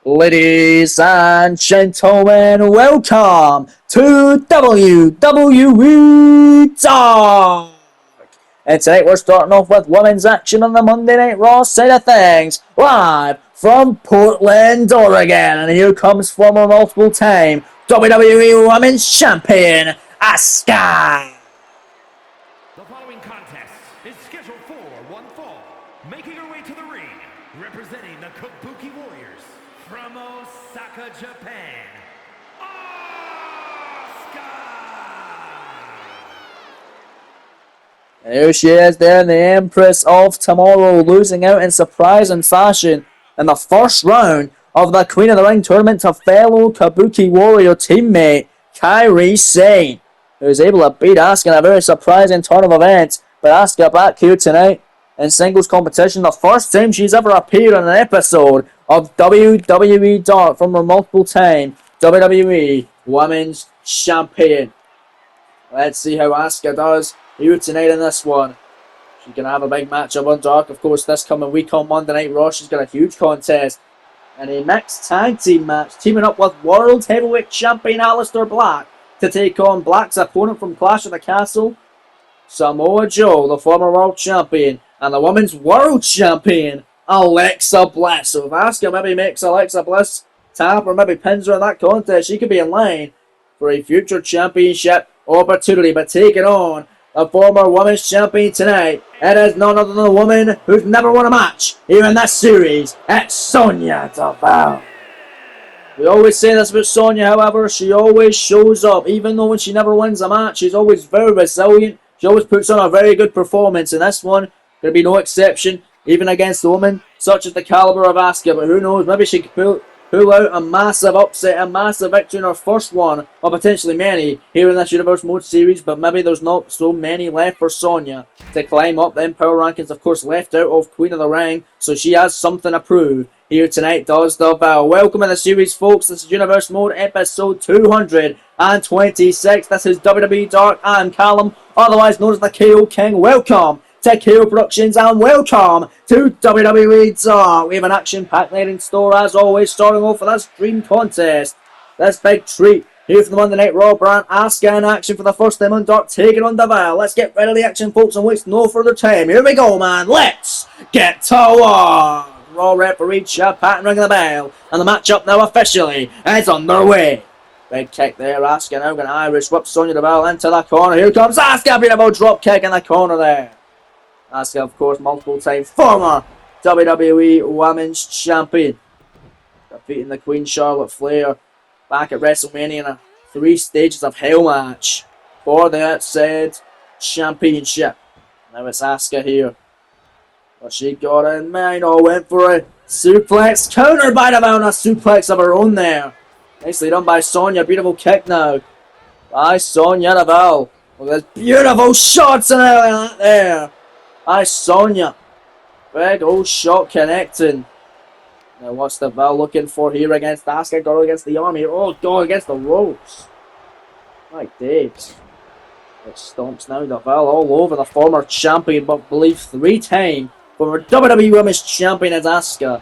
Ladies and gentlemen, welcome to WWE Talk! And tonight we're starting off with women's action on the Monday Night Raw side of things, live from Portland, Oregon. And here comes former multiple-time WWE Women's Champion, Asuka! The following contest is scheduled for one fall. Making her way to the ring, representing the Kabuki Warriors from Osaka, Japan, Asuka! And here she is there, the Empress of Tomorrow, losing out in surprising fashion in the first round of the Queen of the Ring tournament to fellow Kabuki Warrior teammate Kairi Sane, who was able to beat Asuka in a very surprising turn of events. But Asuka back here tonight in singles competition, the first time she's ever appeared in an episode of WWE Dark from her multiple-time WWE Women's Champion. Let's see how Asuka does here tonight in this one. She's going to have a big matchup on Dark. Of course, this coming week on Monday Night Raw, she's got a huge contest and a mixed tag team match, teaming up with World Heavyweight Champion Aleister Black to take on Black's opponent from Clash of the Castle, Samoa Joe, the former World Champion, and the Women's World Champion, Alexa Bliss. So if Asuka maybe makes Alexa Bliss tap or maybe pins her in that contest, she could be in line for a future championship opportunity. But taking on the former Women's Champion tonight, it is none other than the woman who's never won a match here in this series. It's Sonya Deville. We always say this about Sonya, however, she always shows up. Even though when she never wins a match, she's always very resilient. She always puts on a very good performance. And this one, going to be no exception, even against a woman such as the caliber of Asuka. But who knows, maybe she could pull out a massive upset, a massive victory in her first one, or potentially many, here in this Universe Mode series. But maybe there's not so many left for Sonya to climb up the Empower rankings. Of course, left out of Queen of the Ring, so she has something to prove. Here tonight does Deville. Welcome in the series, folks. This is Universe Mode episode 226. This is WWE Dark. I'm Callum, otherwise known as the KO King. Welcome to KO Productions and welcome to WWE Dark. We have an action-packed night in store as always, starting off with this dream contest. This big treat here from the Monday Night Raw brand. Asuka in action for the first time on Dark, taking on Deville. Let's get ready to the action, folks, and waste no further time. Here we go, man. Let's get to work. Raw referee Chad Patton ringing the bell, and the matchup now officially is underway. Big kick there, Asuka now going to Irish whip Sonya Deville into the corner. Here comes Asuka, beautiful drop kick in the corner there. Asuka, of course, multiple time former WWE Women's Champion, defeating the Queen Charlotte Flair back at WrestleMania in a 3 stages of hell match for the said championship. Now it's Asuka here. But she got in, man. Oh, went for a suplex. Countered by Deville, and a suplex of her own there. Nicely done by Sonya. Beautiful kick now by Sonya Deville. Look at those beautiful shots and everything like that there by Sonya. Big old shot connecting. Now what's Deville looking for here against Asuka? Got against the arm here. Oh, God, against the ropes. My days. It stomps now Deville all over the former champion, but believe 3-time. Former WWE Women's Champion is Asuka.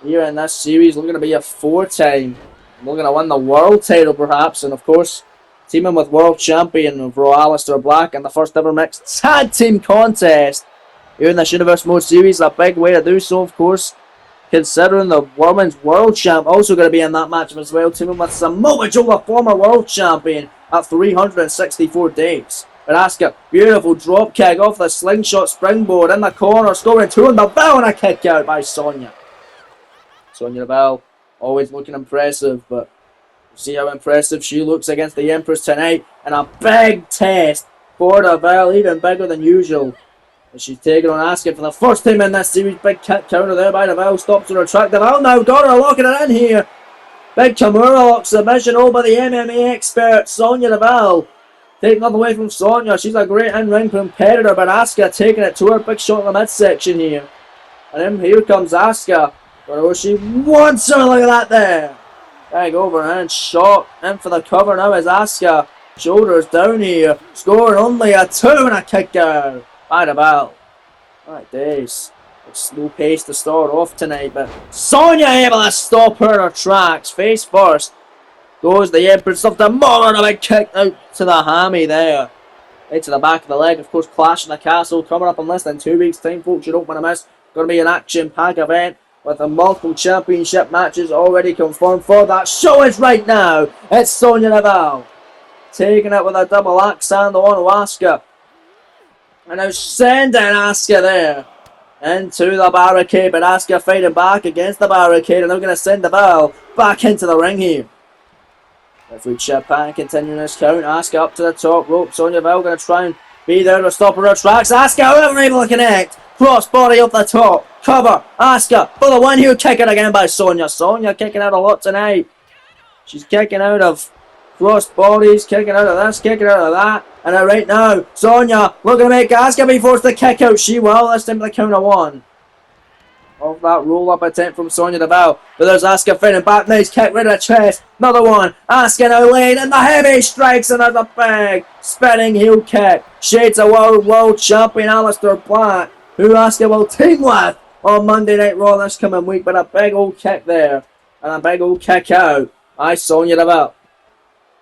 Here in this series, looking to be a 4-time. Looking to win the world title, perhaps. And of course, teaming with World Champion of Raw Aleister Black in the first ever mixed tag team contest. Here in this Universe Mode series, a big way to do so, of course. Considering the Women's World Champ also going to be in that match as well. Teaming with Samoa Joe, the former World Champion, at 364 days. But Asuka, beautiful drop kick off the slingshot springboard in the corner, scoring 2 on Deville, and a kick out by Sonya. Sonya Deville, always looking impressive, but we'll see how impressive she looks against the Empress tonight. And a big test for Deville, even bigger than usual. As she's taking on Asuka for the first time in this series. Big kick counter there by Deville, stops on her track. Deville now got her, locking it in here. Big Kimura lock submission over the MMA expert, Sonya Deville. Taking nothing away from Sonya. She's a great in-ring competitor, but Asuka taking it to her. Big shot in the midsection here. And then here comes Asuka. But she wants her, look at that there. Big overhand shot. In for the cover now is Asuka. Shoulders down here. Scoring only a 2 and a kick out by Deville. My days. Slow pace to start off tonight, but Sonya able to stop her in her tracks. Face first goes the Empress of Tomorrow, and a big kick out to the hammy there. Right to the back of the leg, of course. Clash in the Castle coming up in less than 2 weeks' time, folks. You don't want to miss. Going to be an action-packed event with the multiple championship matches already confirmed for that show. Is right now. It's Sonya Deville taking it with a double axe handle on Asuka, and now sending Asuka there into the barricade, but Asuka fighting back against the barricade, and they're going to send Deville back into the ring here. Referee Chip Patton continuing this count. Asuka up to the top rope. Sonya Deville going to try and be there to stop her in her tracks. Asuka, however, able to connect. Cross body up the top. Cover. Asuka for the one here. Kicking again by Sonya. Sonya kicking out a lot tonight. She's kicking out of cross bodies, kicking out of this, kicking out of that. And right now, Sonya looking to make Asuka be forced to kick out. She will. This time the count of one. Off that roll-up attempt from Sonya Deville. But there's Asuka fighting back. Nice kick right to the chest. Another one. Asuka now laid in the heavy strikes, and there's a big spinning heel kick. Shades of world champion Aleister Black, who Asuka will team with on Monday Night Raw this coming week. But a big old kick there, and a big old kick out. Sonya Deville.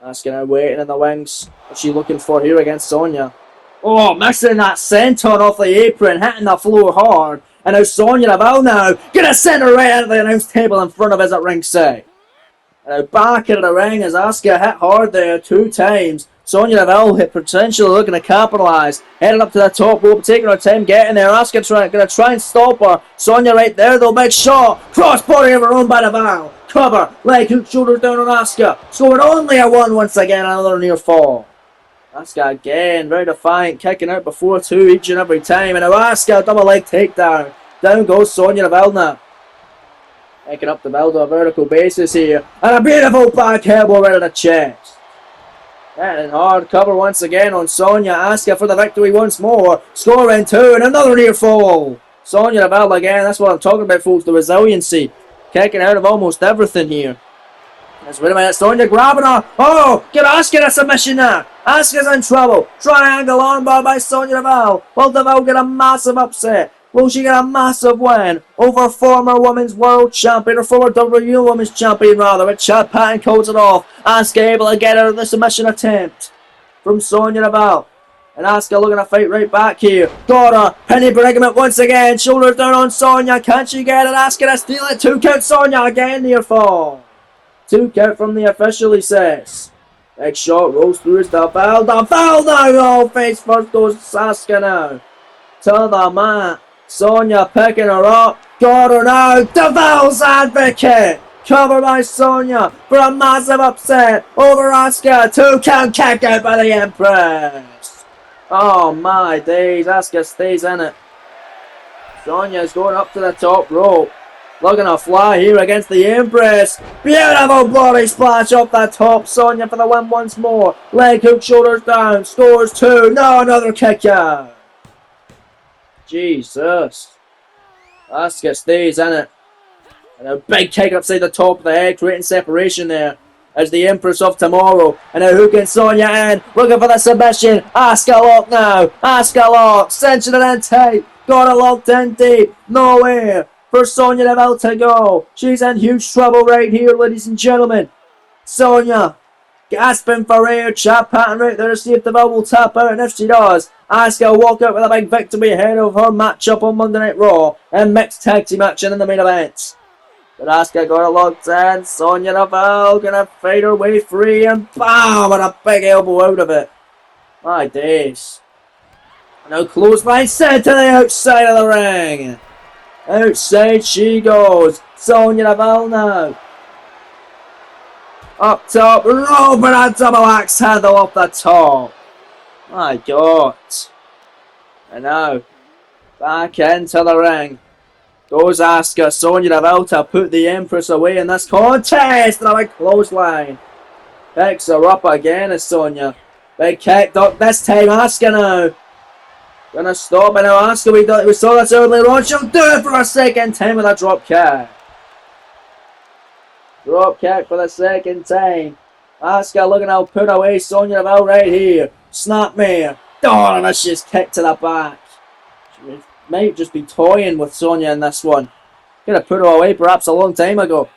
Asuka now waiting in the wings. What's she looking for here against Sonya? Oh, missing that senton off the apron, hitting the floor hard. And now Sonya Deville now gonna send her right into the announce table in front of us at ringside. And now back into the ring as Asuka hit hard there 2 times. Sonya Deville hit potentially looking to capitalise. Heading up to the top rope, taking her time getting there. Asuka gonna try and stop her. Sonya right there though, big shot. Cross body of her own by Deville. Cover, leg hook, shoulders down on Asuka. Scoring only a 1 once again, another near fall. Asuka again, very defiant, kicking out before 2 each and every time. And now Asuka, double leg takedown. Down goes Sonya Deville now. Picking up the bell to a vertical basis here. And a beautiful back elbow right at the chest. And hard cover once again on Sonya. Asuka for the victory once more. Scoring 2 and another near fall. Sonya Deville again, that's what I'm talking about, folks. The resiliency. Kicking out of almost everything here. That's wait a minute, Sonya grabbing her. Oh, get Asuka a submission now. Asuka's in trouble. Triangle armbar by Sonya Deville. Will Deville get a massive upset? Will she get a massive win over former Women's World Champion, or former WWE Women's Champion rather, but Chad Patton calls it off. Asuka able to get out of the submission attempt from Sonya Deville. And Asuka looking to fight right back here. Got her. Penny predicament once again. Shoulders down on Sonya. Can she get it? Asuka to steal it. 2 count Sonya again near fall. 2 count from the official, he says. Big shot rolls through his Deville. Deville now. Oh, face first goes Asuka now. To the mat. Sonya picking her up. Got her now. Deville's advocate. Covered by Sonya for a massive upset over Asuka. 2 count kick out by the Empress. Oh my days. Asuka stays in it. Sonya's going up to the top rope. Looking to fly here against the Empress. Beautiful body splash off the top. Sonya for the win once more. Leg hook, shoulders down. Scores 2. No, another kick out. Jesus. Asuka stays in it. And a big kick upside the top of the head, creating separation there. As the Empress of Tomorrow. And now hooking Sonya in. Looking for the submission. Asuka lock now. Asuka lock. Cinching it in tight. Got it locked in deep. Nowhere for Sonya Deville to go. She's in huge trouble right here, ladies and gentlemen. Sonya gasping for air. Chad Patton right there to see if Deville will tap out. And if she does, Asuka will walk out with a big victory ahead of her matchup on Monday Night Raw. And mixed tag team action in the main event. But Asuka got it locked in. Sonya Deville gonna fight her way free. And bam! And a big elbow out of it. My days. Now clothesline sent to the outside of the ring. Outside she goes. Sonya Deville now. Up top. Rope and a double axe handle off the top. My God. And now back into the ring. Goes Asuka. Sonya Deville to put the Empress away in this contest. And a big clothesline. Picks her up again as Sonya. Big kick duck this time. Asuka now. Gonna stop and now Asuka. We saw this earlier on. She'll do it for a second time with a drop kick. Drop kick for the second time. Asuka looking to put away Sonya Deville right here. Snapmare. Oh, and that's just kicked to the back. might just be toying with Sonya in this one. Could have put her away perhaps a long time ago.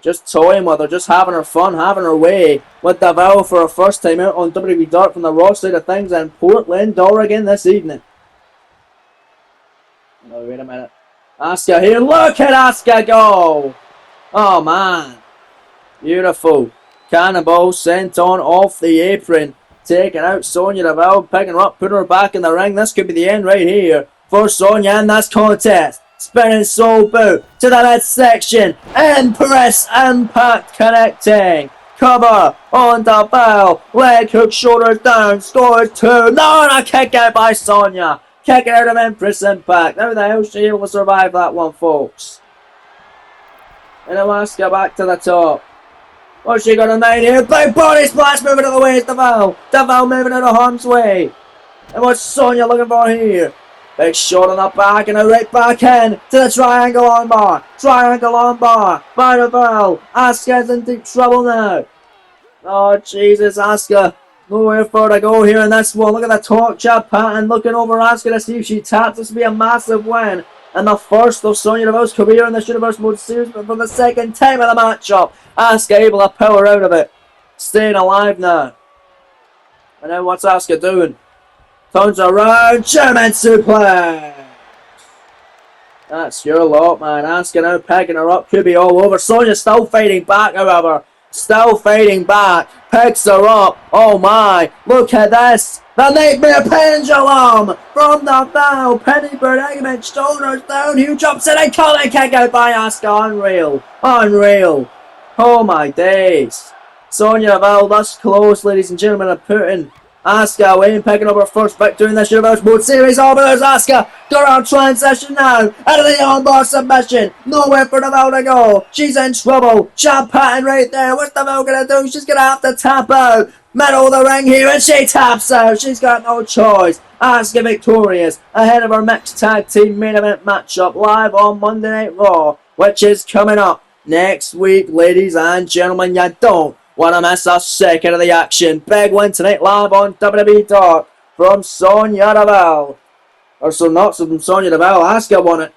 Just toying with her, just having her fun, having her way with Deville for her first time out on WWE Dark from the Raw side of things in Portland, Oregon this evening. No, wait a minute. Asuka here, look at Asuka go! Oh man, beautiful. Cannonball sent on off the apron, taking out Sonya Deville, picking her up, putting her back in the ring. This could be the end right here for Sonya in this contest. Spinning soul boot to the midsection. Empress Impact connecting. Cover on the bell. Leg hook, shoulders down. Scores 2. No, and a kick out by Sonya. Kick out of Empress Impact. How the hell is she able to survive that one, folks? And Asuka back to the top. What's she gonna make here? Big body splash moving out of the way. It's Deville. Deville moving out of harm's way. And what's Sonya looking for here? Big shot on the back and a right back in to the triangle armbar. Triangle armbar by Deville. Asuka's in deep trouble now. Oh Jesus, Asuka. Nowhere for her to go here in this one. Look at the torture pattern looking over Asuka to see if she taps. This will be a massive win. And the first of Sonya Deville's career in this Universe Mode Series, but for the second time in the matchup. Asuka able to pull her out of it. Staying alive now. And then what's Asuka doing? Turns around, German suplex. That's your lot, man. Asuka now picking her up. Could be all over. Sonya still fighting back, however. Still fighting back. Picks her up. Oh my. Look at this. The Nightmare Pendulum from the bow. Penny predicament. Shoulders down. Huge jumps in and collar kick out by Asuka. Unreal. Unreal. Oh my days. Sonya Deville this close, ladies and gentlemen, of putting Asuka away and picking up her first victory in this Universe Mode Series. Oh, but there's Asuka. Got her transition now. Out of the armbar submission. Nowhere for Deville to go. She's in trouble. Champ Patton right there. What's Deville going to do? She's going to have to tap out. Middle of the ring here and she taps out. She's got no choice. Asuka victorious ahead of her mixed tag team main event matchup live on Monday Night Raw, which is coming up next week, ladies and gentlemen. You don't want to miss a second of the action. Big win tonight live on WWE Dark from Sonya Deville. Or so not from Sonya Deville. Asuka won it.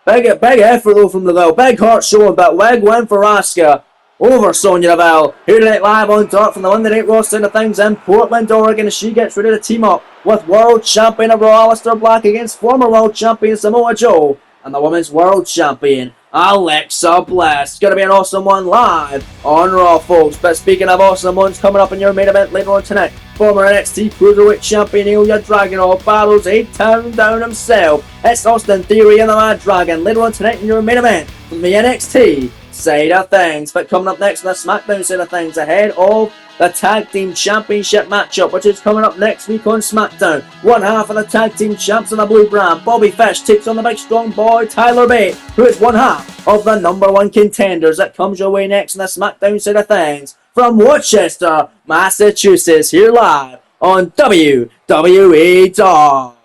Big effort though from Deville. Big heart showing, but big win for Asuka over Sonya Deville. Here tonight live on Dark from the Monday Night Raw side of things in Portland, Oregon, as she gets ready to team up with World Champion of Raw Aleister Black against former World Champion Samoa Joe and the Women's World Champion Alexa Bliss. It's going to be an awesome one live on Raw, folks. But speaking of awesome ones, coming up in your main event later on tonight, former NXT Cruiserweight Champion Ilya Dragunov battles a town down himself. It's Austin Theory and the Mad Dragon later on tonight in your main event from the NXT side of things. But coming up next on the SmackDown side of things, ahead of the Tag Team Championship matchup, which is coming up next week on SmackDown. One half of the Tag Team Champs in the blue brand, Bobby Fish, takes on the big strong boy Tyler Bate, who is one half of the number one contenders. That comes your way next on the SmackDown side of things from Worcester, Massachusetts, here live on WWE Dark.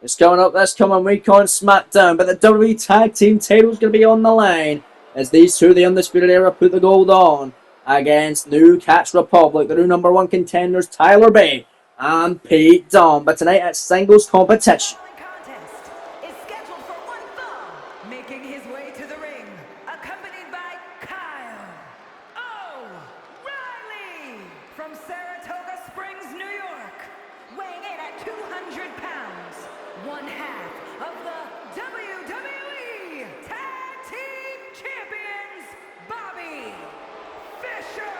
It's coming up this coming week on SmackDown, but the WWE Tag Team title is going to be on the line as these two, the Undisputed Era, put the gold on against New Catch Republic, the new number one contenders Tyler Bate and Pete Dunne. But tonight it's singles competition. Contest is scheduled for one fall, making his way to the ring, accompanied by Kyle O'Reilly from Saratoga Springs, New York, weighing in at 200 pounds, one half of the WWE Tag Team Champions, Bobby Fischer.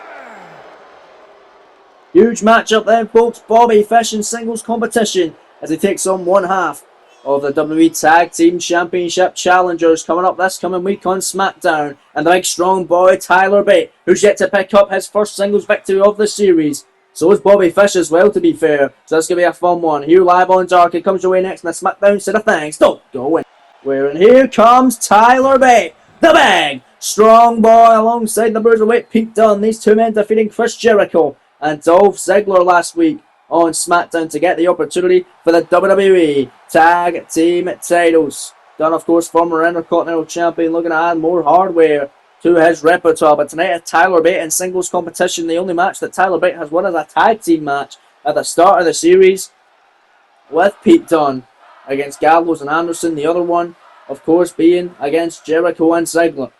Huge matchup then, folks. Bobby Fish in singles competition as he takes on one half of the WWE Tag Team Championship challengers coming up this coming week on SmackDown. And the big strong boy Tyler Bate, who's yet to pick up his first singles victory of the series. So is Bobby Fish as well, to be fair. So that's going to be a fun one. Here live on Dark, it comes your way next on the SmackDown side of things. Don't go in. Where and here comes Tyler Bate, the big strong boy alongside the Bruiserweight Pete Dunne. These two men defeating Chris Jericho and Dolph Ziggler last week on SmackDown to get the opportunity for the WWE Tag Team titles. Dunne, of course, former Intercontinental Champion, looking to add more hardware to his repertoire. But tonight, it's Tyler Bate in singles competition. The only match that Tyler Bate has won is a tag team match at the start of the series. with Pete Dunne against Gallows and Anderson. The other one, of course, being against Jericho and Ziggler.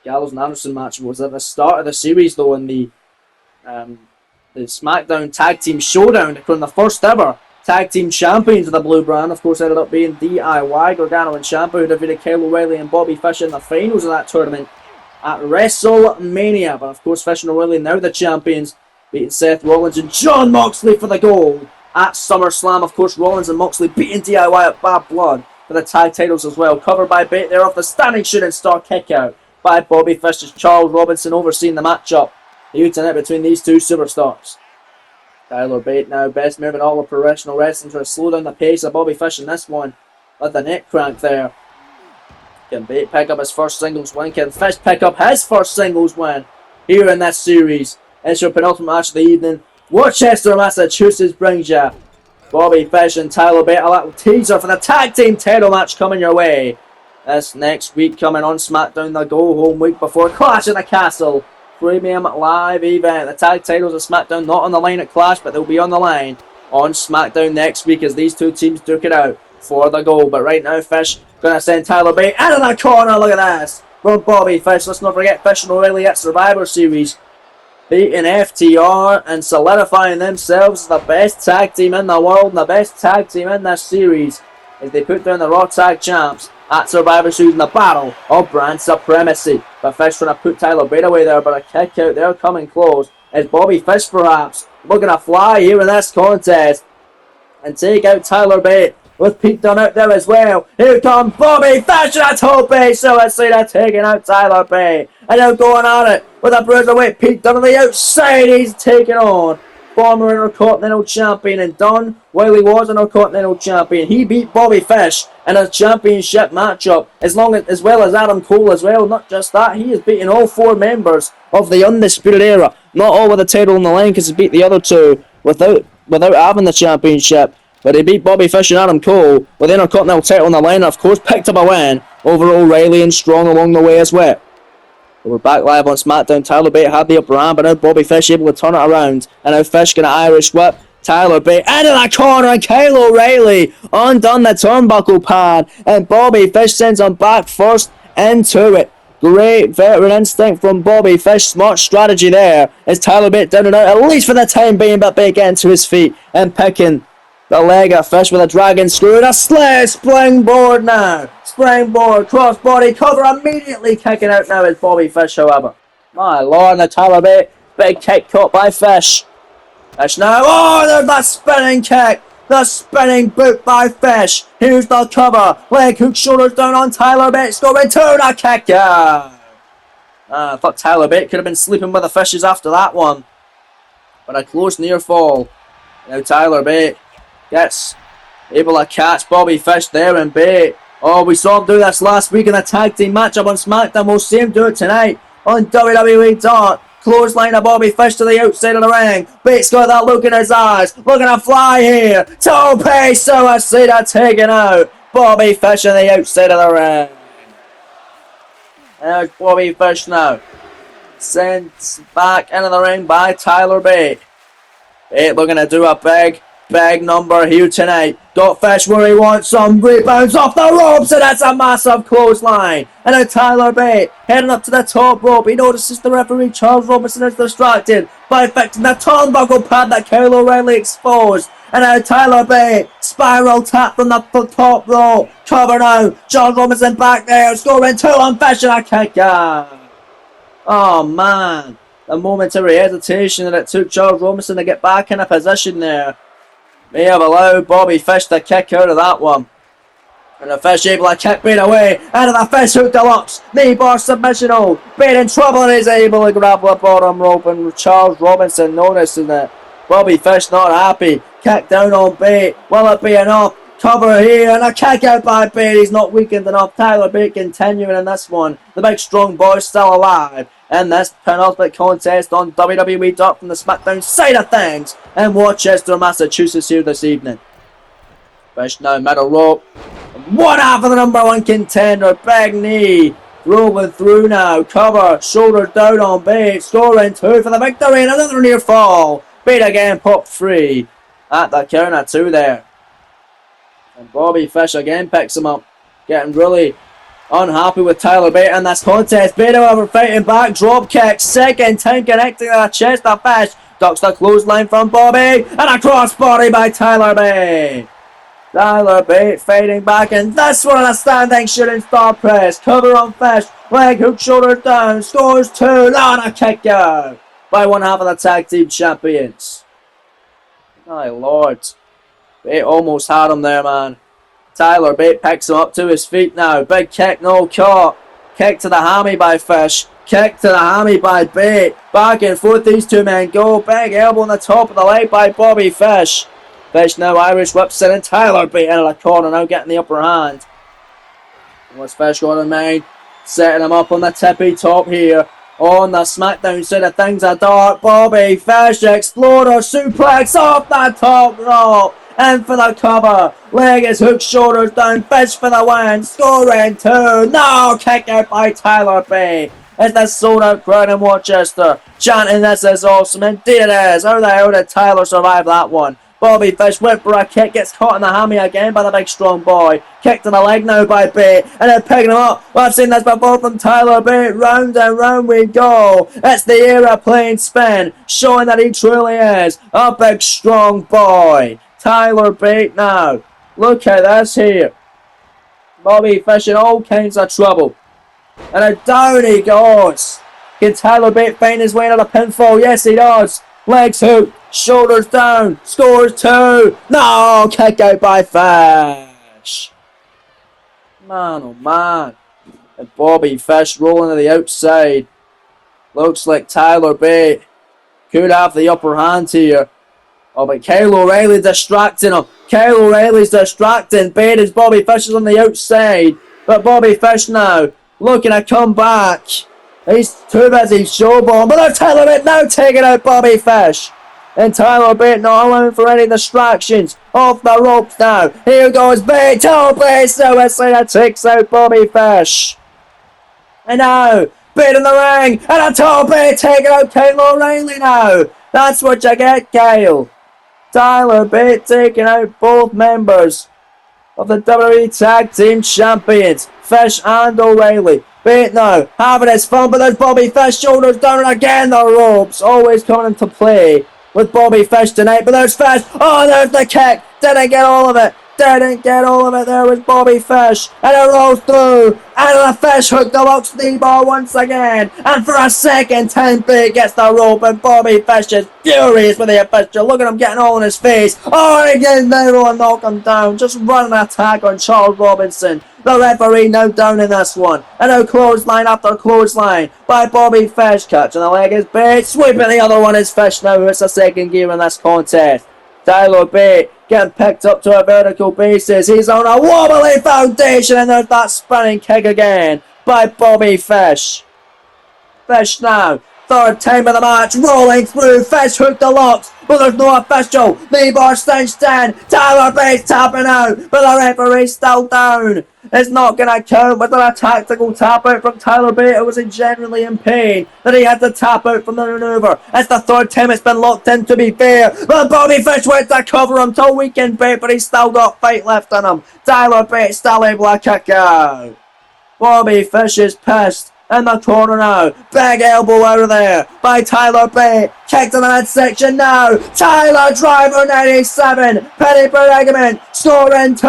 Gallows and Anderson match was at the start of the series, though, in the SmackDown Tag Team Showdown, to crown the first ever Tag Team Champions of the Blue Brand. Of course, ended up being DIY, Gargano and Ciampa, who defeated Kyle O'Reilly and Bobby Fish in the finals of that tournament at WrestleMania. But of course, Fish and O'Reilly now the champions, beating Seth Rollins and Jon Moxley for the gold at SummerSlam. Of course, Rollins and Moxley beating DIY at Bad Blood for the tag titles as well. Covered by Bate there off the standing shooting star kick out by Bobby Fish, as Charles Robinson overseeing the matchup here tonight between these two superstars. Tyler Bate now best move in all of professional wrestling, trying to slow down the pace of Bobby Fish in this one with the neck crank there. Can Bate pick up his first singles win? Can Fish pick up his first singles win here in this series? It's your penultimate match of the evening. Worcester, Massachusetts brings you Bobby Fish and Tyler Bate. A little teaser for the tag team title match coming your way this next week, coming on SmackDown, the go home week before Clash in the Castle premium live event. The tag titles of SmackDown not on the line at Clash, but they'll be on the line on SmackDown next week as these two teams duke it out for the gold. But right now, Fish gonna send Tyler Bate into the corner. Look at this from Bobby Fish. Let's not forget Fish and O'Reilly at Survivor Series, beating FTR and solidifying themselves as the best tag team in the world and the best tag team in this series as they put down the Raw Tag Champs at Survivor Series in the battle of brand supremacy. But Fish trying to put Tyler Bate away there, but a kick out there coming close. Is Bobby Fish perhaps looking to fly here in this contest and take out Tyler Bate with Pete Dunne out there as well. Here comes Bobby Fish and a tope suicide, taking out Tyler Bate. And now going at it with a bruiserweight Pete Dunne on the outside. He's taking on former Intercontinental Champion and Dunne, while he was an Intercontinental Champion, he beat Bobby Fish in a championship matchup, as well as Adam Cole as well. Not just that, he has beaten all four members of the Undisputed Era. Not all with the title on the line, because he beat the other two without having the championship. But he beat Bobby Fish and Adam Cole with the Intercontinental title on the line, and of course picked up a win over O'Reilly and Strong along the way as well. We're back live on SmackDown. Tyler Bate had the upper hand, but now Bobby Fish able to turn it around. And now Fish gonna Irish whip Tyler Bate into the corner, and Kyle O'Reilly undone the turnbuckle pad, and Bobby Fish sends him back first into it. Great veteran instinct from Bobby Fish. Smart strategy there as Tyler Bate down and out, at least for the time being, but Bate getting to his feet and picking the leg of Fish with a dragon screw and a springboard now. Springboard, crossbody cover, immediately kicking out now is Bobby Fish, however. My lord, the Tyler Bate, big kick caught by Fish. Fish now, oh, there's that spinning kick. The spinning boot by Fish. Here's the cover. Leg hook, shoulders down on Tyler Bate. Scoring to the kick out. I thought Tyler Bate could have been sleeping with the Fishes after that one. But a close near fall. Now Tyler Bate gets able to catch Bobby Fish there, and Bate. Oh, we saw him do this last week in a tag team matchup on SmackDown. We'll see him do it tonight on WWE Dark. Clothesline of Bobby Fish to the outside of the ring. Bate's got that look in his eyes. Looking to fly here. Tope suicide taken out. Bobby Fish on the outside of the ring. There's Bobby Fish now. Sent back into the ring by Tyler Bate. Bate looking to do a big number here tonight. Got Fish where he wants some. Rebounds off the ropes, and that's a massive clothesline. And now Tyler Bate heading up to the top rope. He notices the referee Charles Robinson is distracted by fixing the turnbuckle pad that Kyle O'Reilly exposed. And now Tyler Bate spiral tap from the top rope. Cover now. Charles Robinson back there, scoring two on Fish and a kick out. Oh man, the momentary hesitation that it took Charles Robinson to get back in a position there may have allowed Bobby Fish to kick out of that one. And the Fish able to kick Bate away. Out of the Fish hook deluxe. Knee bar submission hold. Bate in trouble and is able to grab the bottom rope. And Charles Robinson noticing that Bobby Fish not happy. Kick down on Bate. Will it be enough? Cover here and a kick out by Bate. He's not weakened enough. Tyler Bate continuing in this one. The big strong boy still alive. And this penultimate contest on WWE Dark from the SmackDown side of things in Worcester, Massachusetts here this evening. Fish now middle rope. One half of the number one contender. Big knee. Rolling through now. Cover. Shoulder down on Bate. Scoring two for the victory. And another near fall. Bate again popped free at the count of two there. And Bobby Fish again picks him up. Getting really unhappy with Tyler Bate in this contest. Bate, however, fighting back. Drop kick. Second time connecting to the chest of Fish. Ducks the clothesline from Bobby. And a crossbody by Tyler Bate. Tyler Bate fighting back. And this one, a standing shooting star press. Cover on Fish. Leg hook, shoulders down. Scores 2. Now a kick out by one half of the tag team champions. My lord. Bate almost had him there, man. Tyler Bate picks him up to his feet now. Big kick, no caught. Kick to the hammy by Fish. Kick to the hammy by Bate. Back and forth these two men go. Big elbow on the top of the leg by Bobby Fish. Fish now Irish whip sending Tyler Bate into the corner, now getting the upper hand. What's Fish got in mind? Setting him up on the tippy top here. On the SmackDown side of things, a dark Bobby Fish exploder suplex off the top rope. In for the cover. Leg is hooked, shoulders down. Fish for the win. Scoring 2. No, kick out by Tyler Bate. It's the sold out crowd in Rochester chanting, "This is awesome." Indeed it is. How the hell did Tyler survive that one? Bobby Fish went for a kick, gets caught in the hammy again by the big strong boy. Kicked in the leg now by Bate, and then picking him up. Well, I've seen this before from Tyler Bate. Round and round we go. It's the aeroplane spin, showing that he truly is a big strong boy. Tyler Bate now. Look at this here. Bobby Fish in all kinds of trouble. And then down he goes. Can Tyler Bate find his way to the pinfall? Yes, he does. Legs hooked, shoulders down, scores 2. No, kick out by Fish. Man, oh man. And Bobby Fish rolling to the outside. Looks like Tyler Bate could have the upper hand here. Oh, but Kyle O'Reilly distracting him. Kyle O'Reilly's distracting. Bate as Bobby Fish is on the outside. But Bobby Fish now looking to come back. He's too busy showboating. But they're Tyler Bate now taking out Bobby Fish. And Tyler Bate not allowing for any distractions. Off the ropes now. Here goes Bate. Oh, Bate suicide takes out Bobby Fish. And now, Bate in the ring. And a top Bate taking out Kyle O'Reilly now. That's what you get, Kyle. Tyler Bate taking out both members of the WWE Tag Team Champions, Fish and O'Reilly. Bate now having his fun, but there's Bobby Fish, shoulders down, and again the ropes always coming into play with Bobby Fish tonight. But there's Fish. Oh, there's the kick. Didn't get all of it. Didn't get all of it. There was Bobby Fish, and it rolls through. And the Fish hooked the Lux knee-bar once again. And for a second time, Bate gets the rope, and Bobby Fish is furious with the official. Look at him getting all in his face. Oh, and again, they will knock him down. Just running an attack on Charles Robinson. The referee now down in this one. And now clothesline after clothesline by Bobby Fish. Catching the leg is Bate. Sweeping the other one is Fish now. It's the second game in this contest. Tyler Bate getting picked up to a vertical basis. He's on a wobbly foundation, and there's that spinning kick again by Bobby Fish. Fish now, third time of the match, rolling through. Fish hooked the locks, but there's no official. Knee bar cinched in. Tyler Bate's tapping out, but the referee's still down. It's not going to count. Was there a tactical tap out from Tyler Bate, or was he genuinely in pain that he had to tap out from the maneuver? It's the third time it's been locked in, to be fair. But Bobby Fish went to cover him till weekend Bate, but he's still got fight left in him. Tyler Bate still able to kick out. Bobby Fish is pissed. In the corner now. Big elbow out of there by Tyler Bate. Kicked in the midsection now. Tyler Driver 97. Penny predicament. Scoring 2.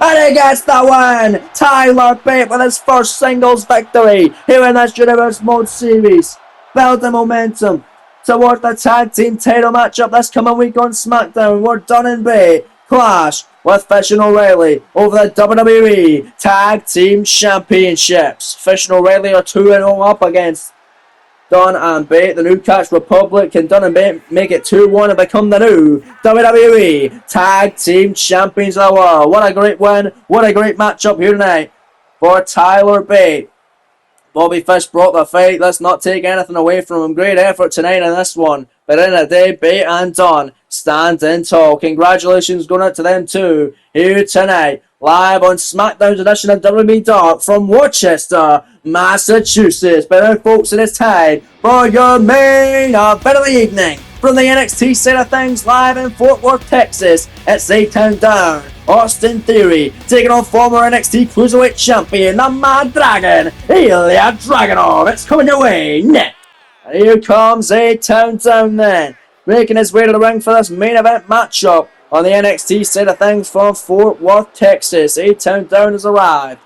And he gets the win. Tyler Bate with his first singles victory here in this Universe Mode series. Building momentum towards the tag team title matchup this coming week on SmackDown. We're done in Bate. Clash with Fish and O'Reilly over the WWE Tag Team Championships. Fish and O'Reilly are 2-0 up against Dunn and Bate. The New Catch Republic. Can Dunn and Bate make it 2-1 and become the new WWE Tag Team Champions of the world? What a great win. What a great matchup here tonight for Tyler Bate. Bobby Fish brought the fight. Let's not take anything away from him. Great effort tonight in this one. But in the day, Bate and Dunn standing tall. Congratulations going out to them too here tonight. Live on SmackDown's edition of WWE Dark from Rochester, Massachusetts. But now, folks, it is time for your main event of the evening. From the NXT side of things, live in Fort Worth, Texas, at Zaytown Down. Austin Theory taking on former NXT Cruiserweight Champion, the Mad Dragon, Ilya Dragunov. It's coming your way next. And here comes A-Town Down then, making his way to the ring for this main event matchup on the NXT side of things from Fort Worth, Texas. A-Town Down has arrived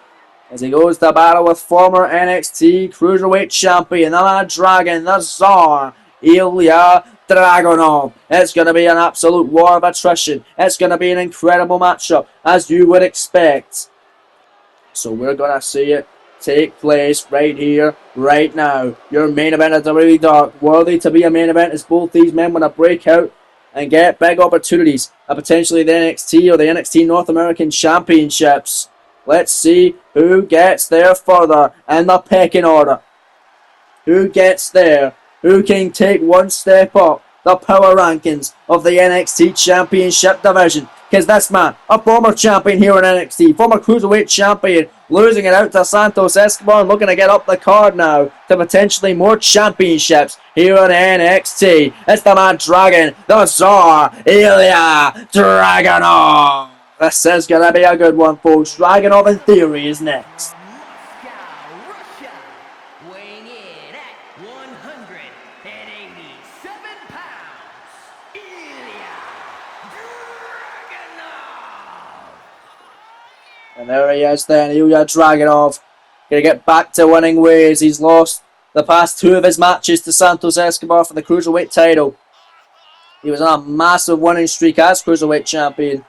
as he goes to battle with former NXT Cruiserweight Champion, the Mad Dragon, the Tsar, Ilya Dragunov. It's going to be an absolute war of attrition. It's going to be an incredible matchup, as you would expect. So we're going to see it take place right here, right now. Your main event at WWE Dark, worthy to be a main event, as both these men want to break out and get big opportunities at potentially the NXT or the NXT North American Championships. Let's see who gets there further in the pecking order. Who gets there? Who can take one step up the power rankings of the NXT Championship division? Because this man, a former champion here in NXT, former Cruiserweight champion, losing it out to Santos Escobar and looking to get up the card now to potentially more championships here in NXT. It's the Mad Dragon, the Tsar, Ilya Dragunov. This is going to be a good one, folks. Dragunov in Theory is next. Moscow, Russia, weighing in at 187 pounds, Ilya Dragunov. And there he is then, Ilya Dragunov. Going to get back to winning ways. He's lost the past 2 of his matches to Santos Escobar for the Cruiserweight title. He was on a massive winning streak as Cruiserweight champion.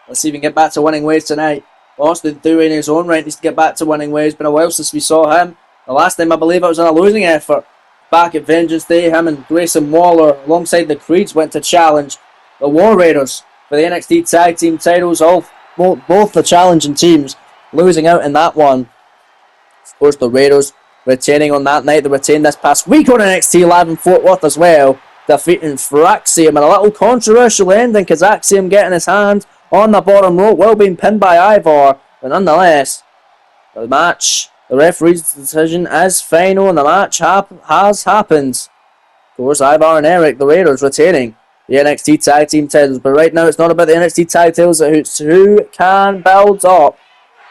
Let's see if he can get back to winning ways tonight. Austin Theory in his own right needs to get back to winning ways. Been a while since we saw him. The last time I believe it was on a losing effort. Back at Vengeance Day, him and Grayson Waller alongside the Creeds went to challenge the War Raiders for the NXT Tag Team titles. Both the challenging teams losing out in that one. Of course, the Raiders retaining on that night. They retained this past week on NXT Live in Fort Worth as well, defeating Fraxium in a little controversial ending because Axiom getting his hand on the bottom rope, well being pinned by Ivar, but nonetheless, the referee's decision is final, and the match has happened. Of course, Ivar and Eric, the Raiders, retaining the NXT Tag Team titles, but right now it's not about the NXT Tag titles, it's who can build up,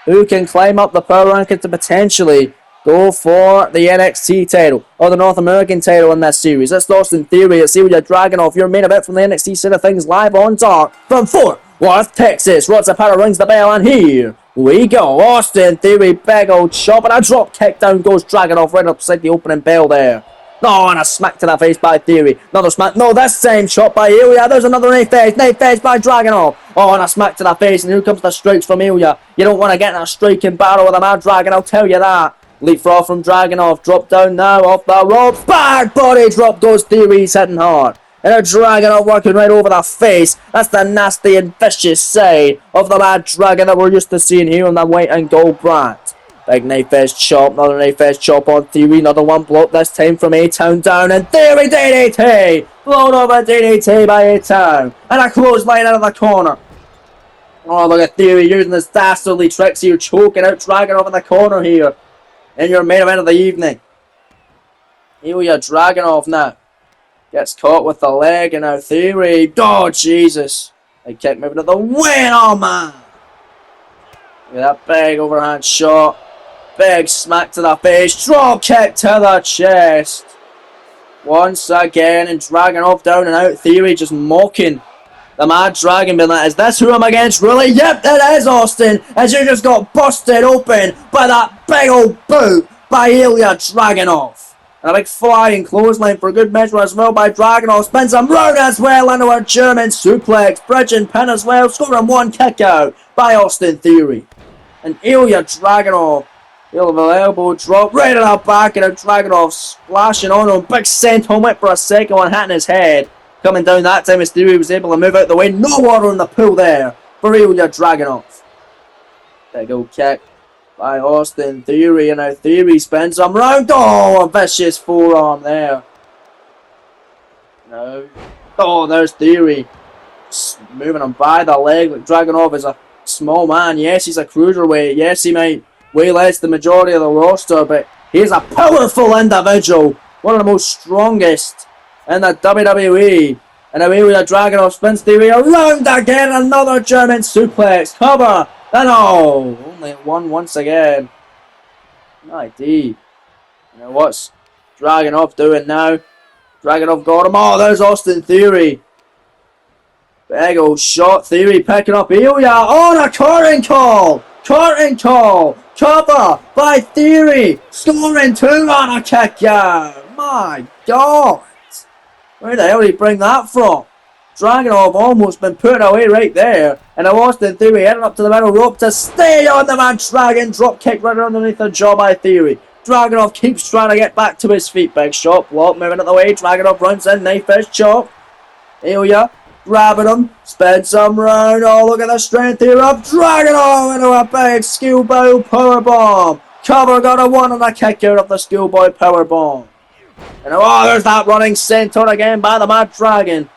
who can climb up the power ranking to potentially go for the NXT title or the North American title in this series. It's Austin Theory, it's Ilya Dragunov, your main event from the NXT side of things, live on Dark from Fort Worth, Texas. Rod Zapata rings the bell, and here we go. Austin Theory, big old chop, and a drop kick down goes Dragunov right upside the opening bell there. Oh, and a smack to the face by Theory. Another smack. No, this same shot by Ilya. There's another knee face by Dragunov. Oh, and a smack to the face, and here comes the strikes from Ilya. You don't want to get in a striking battle with a Mad Dragon, I'll tell you that. Leapfrog from Dragunov. Drop down now off the ropes. Back body drop goes Theory. He's hitting hard. And a Dragunov working right over the face. That's the nasty and vicious side of the Mad Dragon that we're used to seeing here on the white and gold brand. Big knife edge chop. Another knife edge chop on Theory. Another one blocked this time from A-Town down. And Theory DDT. Blown over DDT by A-Town. And a clothesline out of the corner. Oh, look at Theory using his dastardly tricks here. Choking out Dragunov in the corner here. In your main event of the evening. Ilya Dragunov now gets caught with the leg, and now Theory. Oh, Jesus. Big kick moving to the win. Oh, man. Look at that big overhand shot. Big smack to the face. Drop kick to the chest. Once again, and Dragunov down and out. Theory just mocking the Mad Dragon, being like, is this who I'm against? Really? Yep, it is, Austin. As you just got busted open by that big old boot by Ilya Dragunov. And a big flying clothesline for a good measure as well by Dragunov. Spins him round as well into a German suplex. Bridge and pin as well. Scoring one kick out by Austin Theory. And Ilya Dragunov. Elbow drop right in the back, and a Dragunov splashing on him. Big senton whip for a second one, hitting his head. Coming down that time as Theory was able to move out the way. No water in the pool there for Ilya Dragunov. Big old kick by Austin Theory, and now Theory spins him round. Oh, a vicious forearm there. No. Oh, there's Theory. Moving him by the leg. Like Dragunov is a small man. Yes, he's a cruiserweight. Yes, he might weigh less the majority of the roster, but he's a powerful individual. One of the most strongest in the WWE. And now Ilya Dragunov spins Theory around again. Another German suplex. Cover. And oh, only one once again. My D. You know what's Dragunov doing now? Dragunov got him. Oh, there's Austin Theory. Big old shot. Theory picking up Ilya on a curtain call. Curtain call. Cover by Theory. Scoring 2 on a kick out. My God. Where the hell did he bring that from? Dragunov almost been put away right there. And Austin Theory heading up to the middle rope to stay on the man. Dragon drop kick right underneath the jaw by Theory. Dragunov keeps trying to get back to his feet. Big shot block moving out the way. Dragunov runs in. Knife edge chop. Ilya grabbing him. Spins him round. Oh, look at the strength here of Dragunov into a big schoolboy powerbomb. Cover got a 1 on a kick out of the schoolboy powerbomb. And oh, there's that running center again by the Mad Dragon.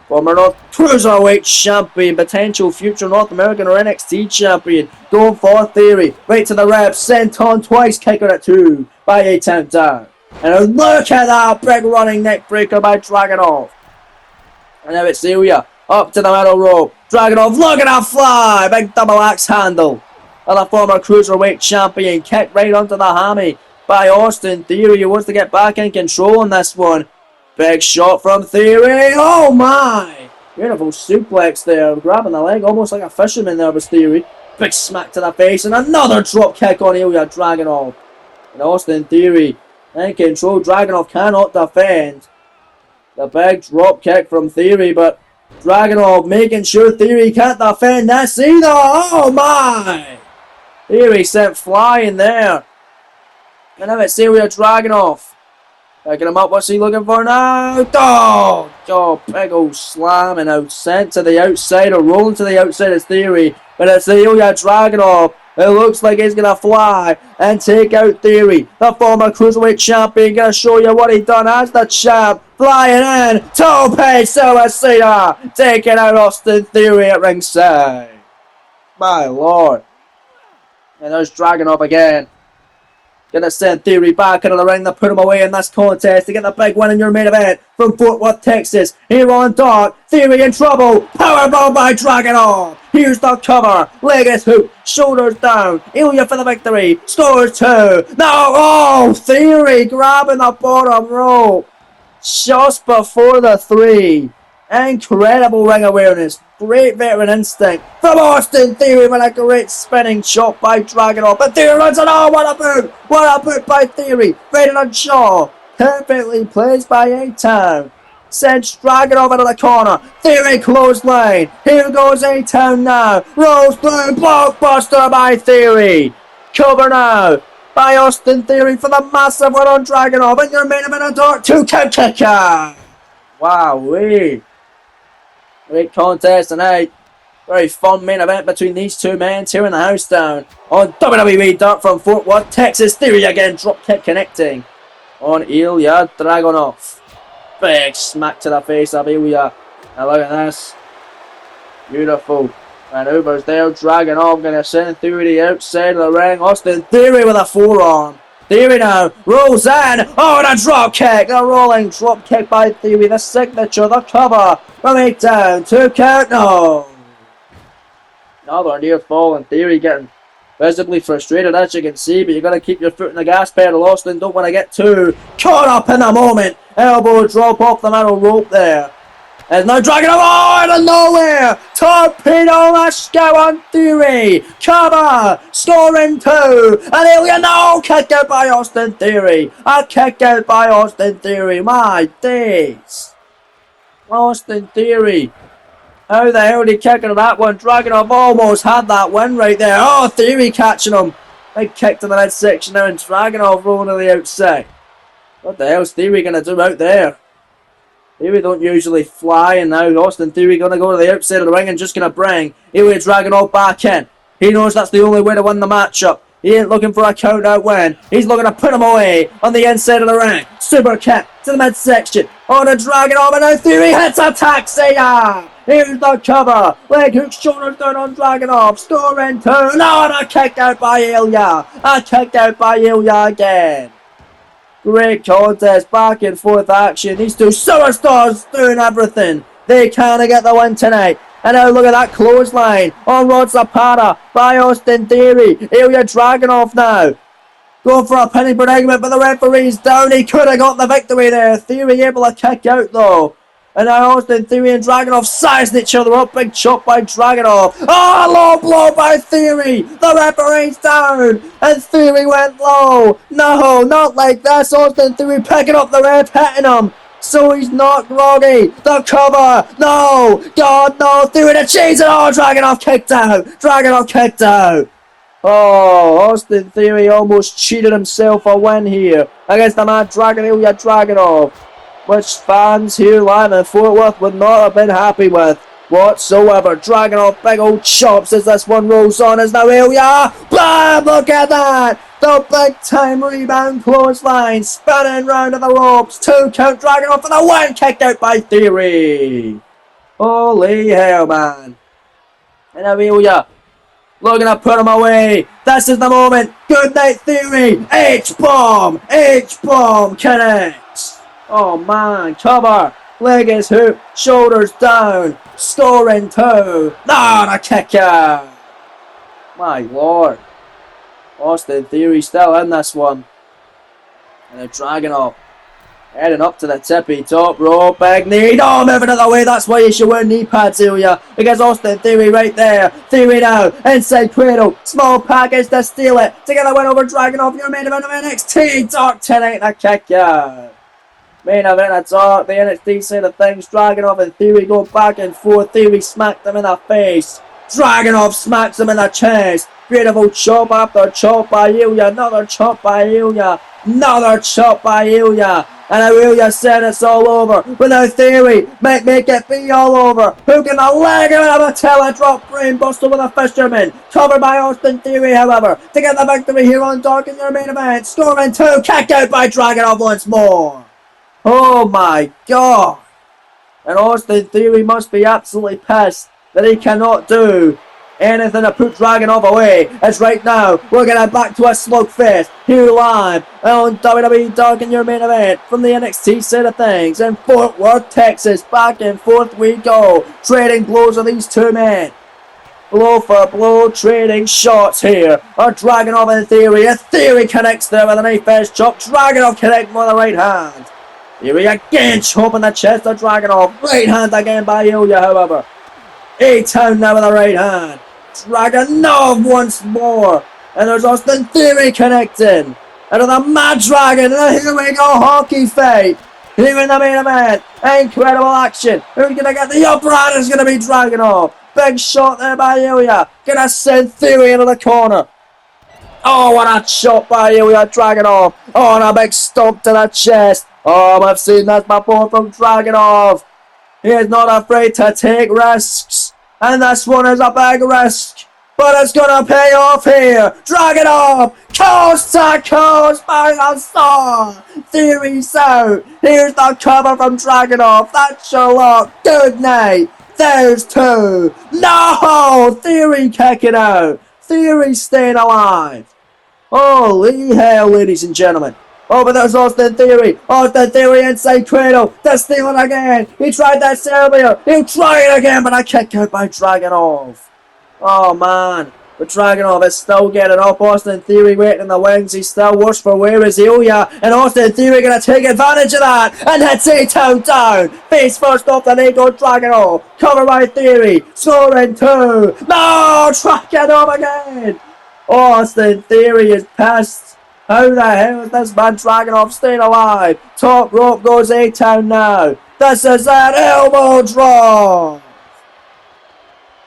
Former North Cruiserweight Champion, potential future North American or NXT Champion. Going for Theory. Right to the reps. Sent on twice. Kicker at 2 by A-Town down. And look at that big running neck breaker by Dragunov. And now it's Ilya. Up to the middle rope. Dragunov, look at that fly. Big double axe handle. And the former Cruiserweight Champion. Kick right onto the hammy by Austin Theory, who wants to get back in control on this one. Big shot from Theory. Oh my! Beautiful suplex there. Grabbing the leg almost like a fisherman there was Theory. Big smack to the face and another drop kick on Ilya Dragunov. And Austin Theory in control. Dragunov cannot defend. The big drop kick from Theory, but Dragunov making sure Theory can't defend this either. Oh my! Theory sent flying there. And now it's Ilya Dragunov. Picking him up, what's he looking for now? Oh, big old slam and now sent to the outside or rolling to the outside is Theory. But it's Ilya Dragunov. It looks like he's going to fly and take out Theory. The former Cruiserweight Champion going to show you what he done as the champ. Flying in, Tope Suicida, taking out Austin Theory at ringside. My Lord. And there's Dragunov again. Gonna send Theory back into the ring to put him away in this contest to get the big win in your main event from Fort Worth, Texas. Here on Dark, Theory in trouble. Powerbomb by Dragunov. Here's the cover. Leg is hooked. Shoulders down. Ilya for the victory. Scores 2. Now, oh, Theory grabbing the bottom rope. Just before the 3. Incredible ring awareness. Great veteran instinct from Austin Theory with a great spinning shot by Dragunov. But Theory runs it. Oh, what a boot! What a boot by Theory. Right in the jaw. Perfectly placed by A-Town. Sends Dragunov into the corner. Theory clothesline. Here goes A-Town now. Rolls through. Blockbuster by Theory. Cover now by Austin Theory for the massive one on Dragunov. And your main event on Dark 2 count kicker. Wow-wee. Great contest tonight. Very fun main event between these two men tearing the house down on WWE Dark from Fort Worth, Texas. Theory again, drop kick connecting on Ilya Dragunov. Big smack to the face of Ilya. Now look at this. Beautiful maneuvers there. Dragunov going to send Theory to the outside of the ring. Austin Theory with a forearm. Theory now rolls in. Oh, and a drop kick. A rolling drop kick by Theory. The signature, the cover. From A-Town. 2 count. No. Another near fall and Theory getting visibly frustrated as you can see. But you've got to keep your foot in the gas pedal. Austin don't want to get too caught up in the moment. Elbow drop off the middle rope there. And now Dragunov out of nowhere. Torpedo Lasco on Theory. Cover. Scoring 2. And Ilya, no. Kick out by Austin Theory. A kick out by Austin Theory. My days. Austin Theory. How the hell did he kick out of that one? Dragunov almost had that win right there. Oh, Theory catching him. Big kick to the midsection now and Dragunov rolling to the outside. What the hell's Theory going to do out there? Theory don't usually fly, and now Austin Theory going to go to the outside of the ring and just going to bring Ilya Dragunov back in. He knows that's the only way to win the matchup. He ain't looking for a count out win. He's looking to put him away on the inside of the ring. Super kick to the midsection. On a Dragunov, and now Theory hits a taxi. Here's the cover. Leg hook, shoulders down on Dragunov. Scoring 2. No, and a kick out by Ilya. A kick out by Ilya again. Great contest, back and forth action. These two superstars doing everything. They can't get the win tonight. And now look at that clothesline on Rod Zapata by Austin Theory. Ilya Dragunov now. Going for a pinning predicament, but the referee's down. He could have got the victory there. Theory able to kick out though. And now Austin Theory and Dragunov sizing each other up. Big chop by Dragunov. Oh, low blow by Theory. The referee's down. And Theory went low. No, not like this. Austin Theory picking up the ref, hitting him. So he's not groggy. The cover. No. God, no. Theory to cheese it. Oh, Dragunov kicked out. Dragunov kicked out. Oh, Austin Theory almost cheated himself a win here against the man Ilya Dragunov, which fans here live in Fort Worth would not have been happy with whatsoever. Dragunov, big old chops as this one rolls on as now Ilya. Bam! Look at that! The big time rebound clothesline spinning round to the ropes. 2 count Dragunov for the win, kicked out by Theory. Holy hell, man. And now Ilya looking to put him away. This is the moment. Good night, Theory. H-bomb. H-bomb connects. Oh, man. Cover. Leg is hook. Shoulders down. Scoring 2. No, the kick out. My lord. Austin Theory still in this one. And they're dragging up. Heading up to the tippy top rope, big knee, no, moving out of the way, that's why you should wear knee pads, Ilya, because Austin Theory right there, Theory now, inside cradle, small package to steal it, together win over Dragunov, your main event of NXT, Dark tonight, the kick out. Main event of Dark, the NXT side of things, Dragunov and Theory go back and forth, Theory smacked him in the face, Dragunov smacks him in the chest, beautiful chop after chop by Ilya, another chop by Ilya, another chop by Ilya. And Ilya said it's all over. But now Theory make it be all over. Hooking the leg out of a teledrop brainbuster with a fisherman. Covered by Austin Theory, however, to get the victory here on Dark in your main event. Scoring 2, kicked out by Dragunov once more. Oh my god. And Austin Theory must be absolutely pissed that he cannot do anything to put Dragunov away, as right now we're getting back to a slugfest here live on WWE Dark in your main event from the NXT side of things in Fort Worth, Texas. Back and forth we go, trading blows of these two men. Blow for blow, trading shots here are Dragunov and Theory. A Theory connects there with a knife edge chop. Dragunov connects with the right hand. Theory again chopping the chest of Dragunov. Right hand again by Ilya, however. A-Town now with the right hand. Dragunov once more. And there's Austin Theory connecting. And the Mad Dragon. And here we go, hockey fight. Here in the main event. Incredible action. Who's going to get the upper hand? It's going to be Dragunov. Big shot there by Ilya. Gonna send Theory into the corner. Oh, what a shot by Ilya Dragunov. Oh, and a big stomp to the chest. Oh, I've seen that before from Dragunov. He is not afraid to take risks. And this one is a big risk. But it's going to pay off here. Dragunov, coast to coast by the star. Theory's out. Here's the cover from Dragunov. That's your luck. Good night. There's 2. No! Theory kicking out. Theory staying alive. Holy hell, ladies and gentlemen. Oh, but there's Austin Theory. Austin Theory inside cradle. To steal it again. He tried that earlier. He'll try it again, but a kick out by Dragunov. Oh, man. But Dragunov is still getting up. Austin Theory waiting in the wings. He's still worse for wear as Ilya. And Austin Theory going to take advantage of that. And hits A-Town down. Face first off the knee goes Dragunov. Cover by Theory. Scoring 2. No! Dragunov again. Austin Theory is pissed. How the hell is this man Dragunov staying alive? Top rope goes A-Town now. This is an elbow drop.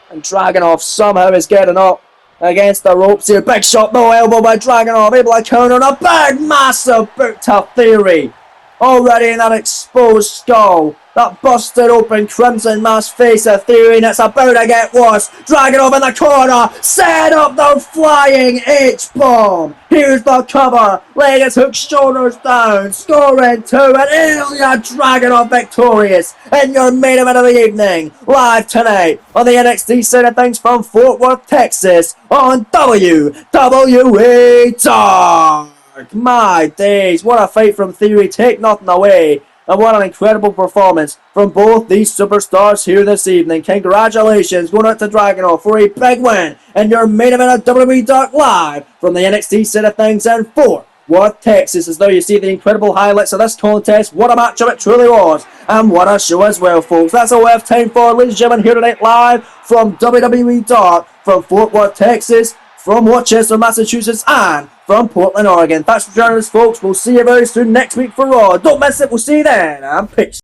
And Dragunov somehow is getting up against the ropes here. Big shot, no elbow by Dragunov. Able to counter on a big, massive boot to Theory. Already in that exposed skull. That busted open crimson mask face of Theory, and it's about to get worse. Dragunov in the corner. Set up the flying H-bomb. Here's the cover. Leg is hooked, shoulders down. Scoring 2, and Ilya Dragunov victorious in your main event of the evening. Live tonight on the NXT side of things from Fort Worth, Texas on WWE Dark. My days, what a fight from Theory. Take nothing away. And what an incredible performance from both these superstars here this evening. Congratulations going out to Dragunov for a big win in your main event of WWE Dark Live from the NXT side of things in Fort Worth, Texas. As though you see the incredible highlights of this contest. What a matchup it truly was. And what a show as well, folks. That's all we have time for, ladies and gentlemen, here tonight live from WWE Dark from Fort Worth, Texas, from Rochester, Massachusetts, and from Portland, Oregon. Thanks for joining us, folks. We'll see you very soon next week for Raw. Don't miss it. We'll see you then. And peace.